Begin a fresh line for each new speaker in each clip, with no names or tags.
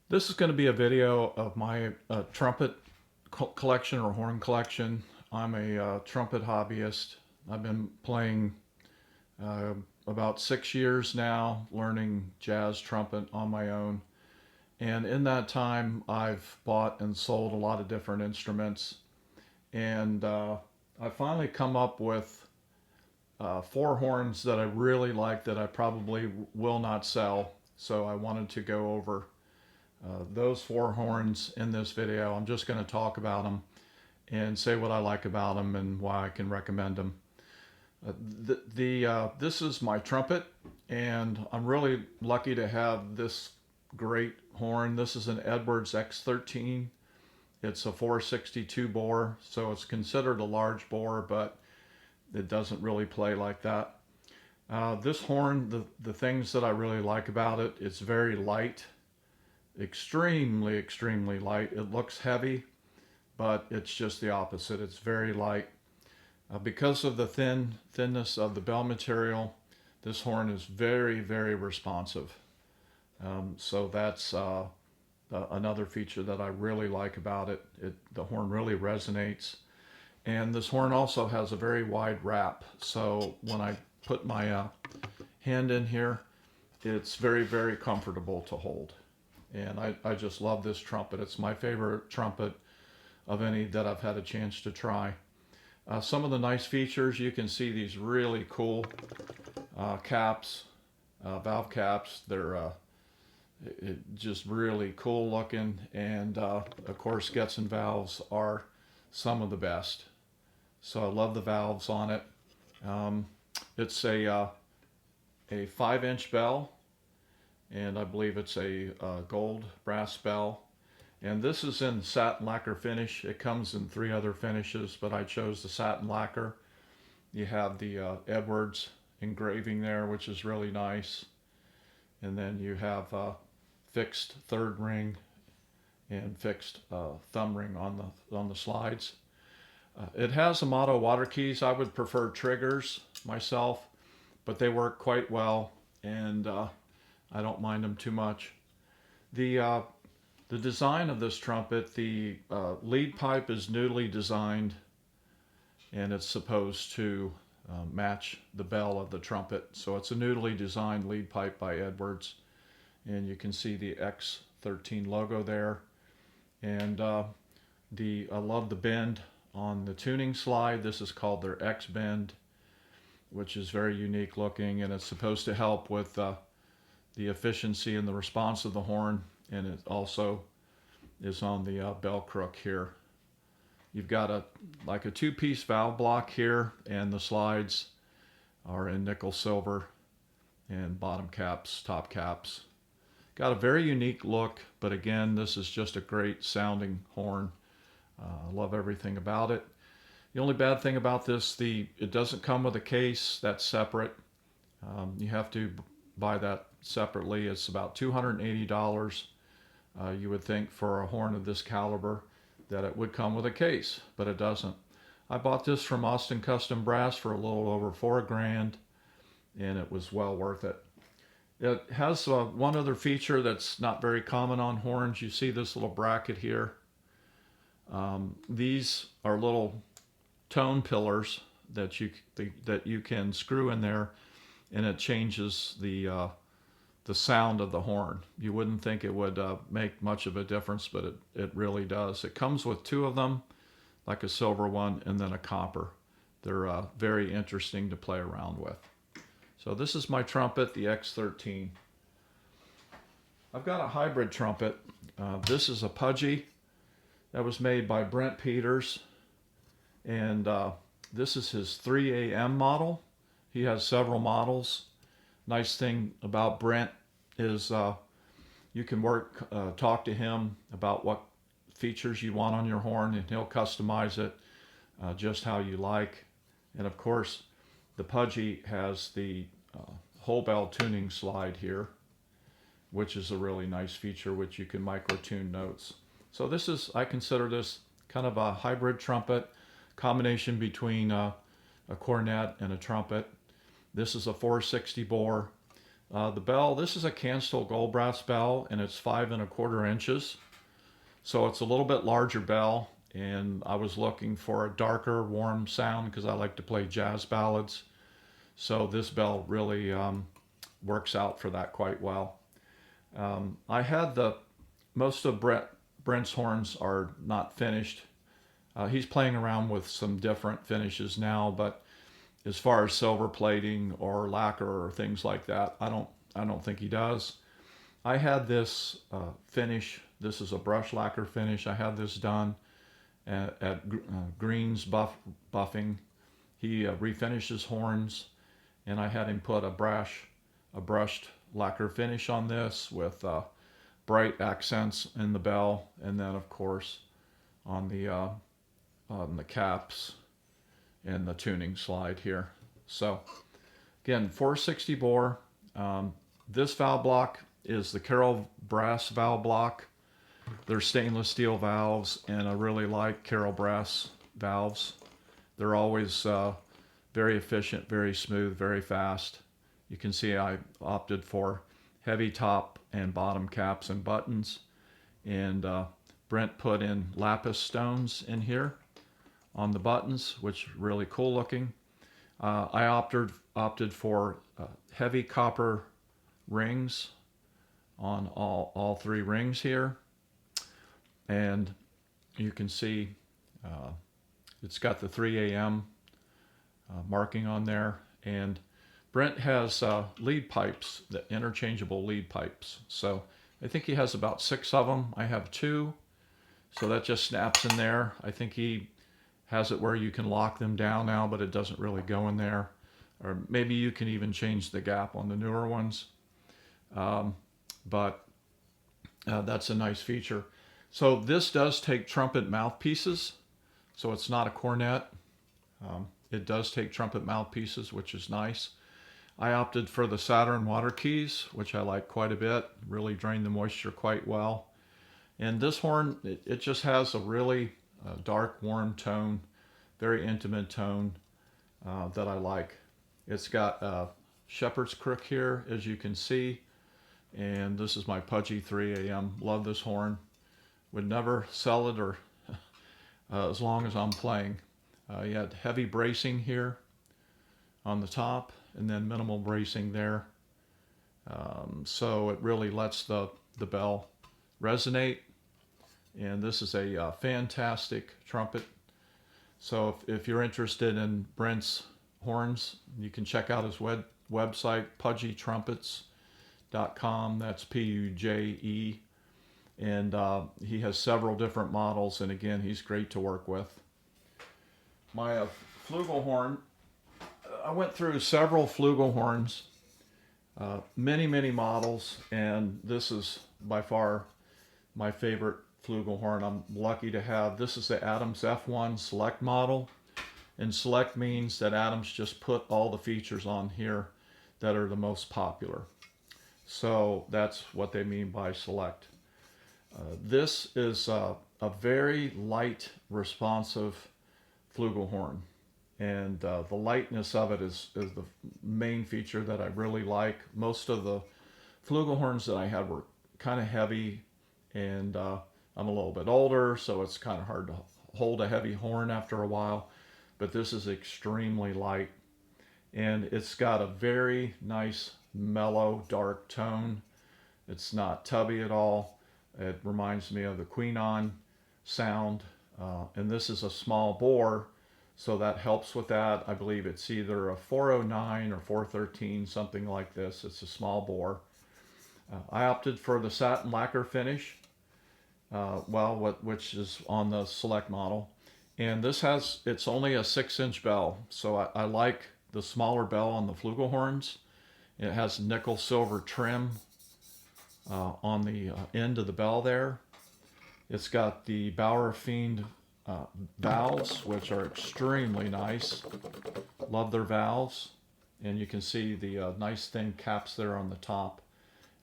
This is going to be a video of my trumpet collection or horn collection. I'm a trumpet hobbyist. I've been playing uh, about 6 years now, learning jazz trumpet on my own. And in that time, I've bought and sold a lot of different instruments. And I finally come up with four horns that I really like that I probably will not sell. So I wanted to go over those four horns in this video. I'm just going to talk about them and say what I like about them and why I can recommend them. This is my trumpet, and I'm really lucky to have this great horn. This is an Edwards X13. It's a 462 bore, so it's considered a large bore, but it doesn't really play like that. This horn, the things that I really like about it, it's very light, extremely light. It looks heavy, but it's just the opposite. It's very light. Because of the thinness of the bell material, this horn is very responsive. So that's another feature that I really like about it. The horn really resonates. And this horn also has a very wide wrap. So when I put my hand in here, it's very comfortable to hold. And I just love this trumpet. It's my favorite trumpet of any that I've had a chance to try. Some of the nice features, you can see these really cool caps, valve caps. They're just really cool looking, and of course Getzen valves are some of the best. So I love the valves on it. It's a 5-inch bell, and I believe it's a gold brass bell. And this is in satin lacquer finish. It comes in 3 other finishes, but I chose the satin lacquer. You have the Edwards engraving there, which is really nice. And then you have fixed third ring and fixed thumb ring on the slides. It has Amato water keys. I would prefer triggers myself, but they work quite well, and I don't mind them too much. The design of this trumpet, the lead pipe is newly designed, and it's supposed to match the bell of the trumpet. So it's a newly designed lead pipe by Edwards, and you can see the X13 logo there. And I love the bend on the tuning slide. This is called their X bend, which is very unique looking, and it's supposed to help with the efficiency and the response of the horn. And it also is on the bell crook here. You've got a 2-piece valve block here, and the slides are in nickel silver, and bottom caps, top caps. Got a very unique look, but again, this is just a great sounding horn. I love everything about it. The only bad thing about this, it doesn't come with a case. That's separate. You have to buy that separately. It's about $280. You would think for a horn of this caliber that it would come with a case, but it doesn't. I bought this from Austin Custom Brass for a little over $4,000, and it was well worth it. It has one other feature that's not very common on horns. You see this little bracket here. These are little tone pillars that you can screw in there, and it changes the sound of the horn. You wouldn't think it would make much of a difference, but it really does. It comes with 2 of them, like a silver one and then a copper. They're very interesting to play around with. So this is my trumpet, the X13. I've got a hybrid trumpet. This is a Pudgy that was made by Brent Peters, and this is his 3AM model. He has several models. Nice thing about Brent is you can talk to him about what features you want on your horn, and he'll customize it just how you like. And of course, the Pudgy has the whole bell tuning slide here, which is a really nice feature, which you can micro tune notes. So I consider this kind of a hybrid trumpet, combination between a cornet and a trumpet. This is a 460 bore. The bell, this is a Canstel gold brass bell, and it's 5¼ inches. So it's a little bit larger bell, and I was looking for a darker, warm sound because I like to play jazz ballads. So this bell really works out for that quite well. I had most of Brent's horns are not finished. He's playing around with some different finishes now, but as far as silver plating or lacquer or things like that, I don't think he does. I had this finish. This is a brush lacquer finish. I had this done at Green's Buffing. He refinished his horns, and I had him put a brushed lacquer finish on this with bright accents in the bell, and then of course on the caps and the tuning slide here. So again, 460 bore. This valve block is the Carroll brass valve block. They're stainless steel valves, and I really like Carroll brass valves. They're always very efficient, very smooth, very fast. You can see I opted for heavy top and bottom caps and buttons, and Brent put in lapis stones in here on the buttons, which are really cool looking. I opted for heavy copper rings on all three rings here, and you can see it's got the 3 a.m. Marking on there, and Brent has lead pipes, the interchangeable lead pipes. So I think he has about 6 of them. I have 2, so that just snaps in there. I think he has it where you can lock them down now, but it doesn't really go in there. Or maybe you can even change the gap on the newer ones. But that's a nice feature. So this does take trumpet mouthpieces, so it's not a cornet. It does take trumpet mouthpieces, which is nice. I opted for the Saturn water keys, which I like quite a bit. Really drain the moisture quite well. And this horn, it just has a really dark, warm tone, very intimate tone that I like. It's got a shepherd's crook here, as you can see. And this is my Pudgy 3 AM. Love this horn. Would never sell it or as long as I'm playing. You had heavy bracing here on the top, and then minimal bracing there. So it really lets the bell resonate. And this is a fantastic trumpet. So if you're interested in Brent's horns, you can check out his website, pudgytrumpets.com. That's Puje. And he has several different models, and again, he's great to work with. My flugelhorn, I went through several flugelhorns, many models, and this is by far my favorite flugelhorn. I'm lucky to have, this is the Adams F1 Select model, and Select means that Adams just put all the features on here that are the most popular. So that's what they mean by Select. This is a very light, responsive flugelhorn, and the lightness of it is the main feature that I really like. Most of the flugelhorns that I had were kind of heavy, and I'm a little bit older, so it's kind of hard to hold a heavy horn after a while, but this is extremely light, and it's got a very nice, mellow, dark tone. It's not tubby at all. It reminds me of the Queenon sound, and this is a small bore, so that helps with that. I believe it's either a 409 or 413, something like this. It's a small bore. I opted for the satin lacquer finish, which is on the Select model, and this it's only a 6-inch bell, so I like the smaller bell on the flugelhorns. It has nickel silver trim on the end of the bell there. It's got the Bauer Fiend valves, which are extremely nice. Love their valves. And you can see the nice thin caps there on the top.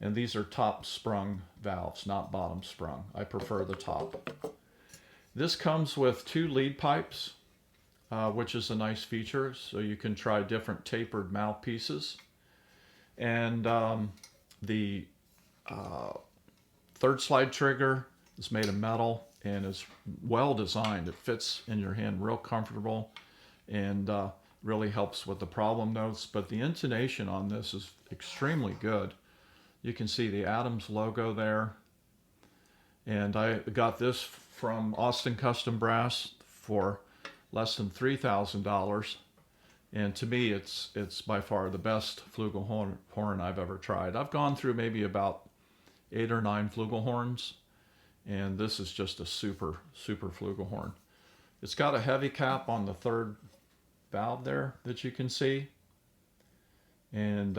And these are top sprung valves, not bottom sprung. I prefer the top. This comes with 2 lead pipes, which is a nice feature. So you can try different tapered mouthpieces. And the third slide trigger is made of metal and is well designed. It fits in your hand real comfortable and really helps with the problem notes. But the intonation on this is extremely good. You can see the Adams logo there. And I got this from Austin Custom Brass for less than $3,000. And to me, it's by far the best flugelhorn I've ever tried. I've gone through maybe about 8 or 9 flugelhorns, and this is just a super flugelhorn. It's got a heavy cap on the third valve there that you can see, and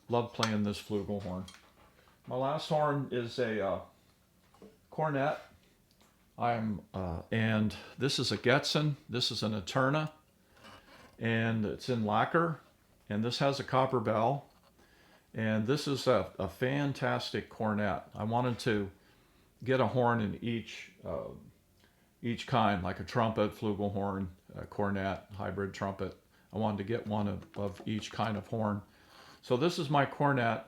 love playing this flugelhorn. My last horn is a cornet. And this is a Getzen. This is an Eterna, and it's in lacquer, and this has a copper bell. And this is a fantastic cornet. I wanted to get a horn in each kind, like a trumpet, flugelhorn, cornet, hybrid trumpet. I wanted to get one of each kind of horn. So this is my cornet.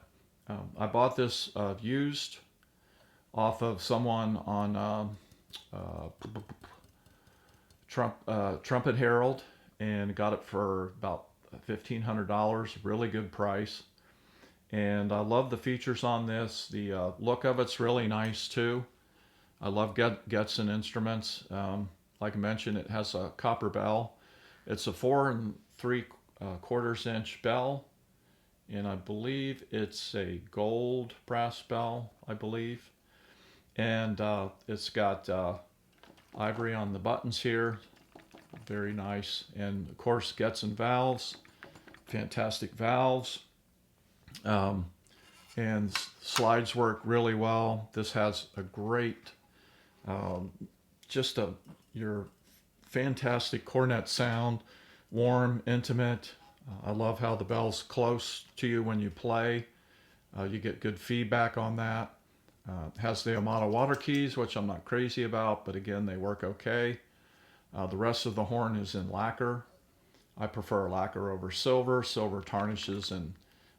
I bought this used off of someone on Trumpet Herald, and got it for about $1,500. Really good price. And I love the features on this. The look of it's really nice too. I love Getzen instruments. Like I mentioned, it has a copper bell. It's a 4 3/4 inch bell, and I believe it's a gold brass bell, I believe. And it's got ivory on the buttons here. Very nice. And of course, Getzen valves. Fantastic valves. And slides work really well. This has a great, your fantastic cornet sound, warm, intimate. I love how the bell's close to you when you play. You get good feedback on that. It has the Amato water keys, which I'm not crazy about, but again, they work okay. The rest of the horn is in lacquer. I prefer lacquer over silver. Silver tarnishes, and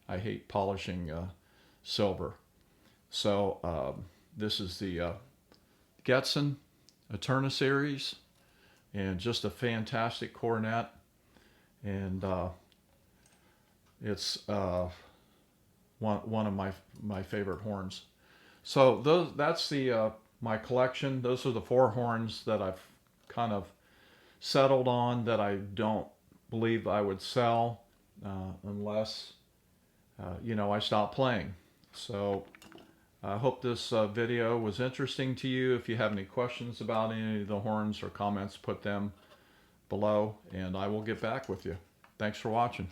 I hate polishing silver. So this is the Getzen Eterna series, and just a fantastic cornet. And it's one of my favorite horns. So that's the my collection. Those are the 4 horns that I've kind of settled on, that I don't believe I would sell unless I stop playing. So I hope this video was interesting to you. If you have any questions about any of the horns or comments, put them below, and I will get back with you. Thanks for watching.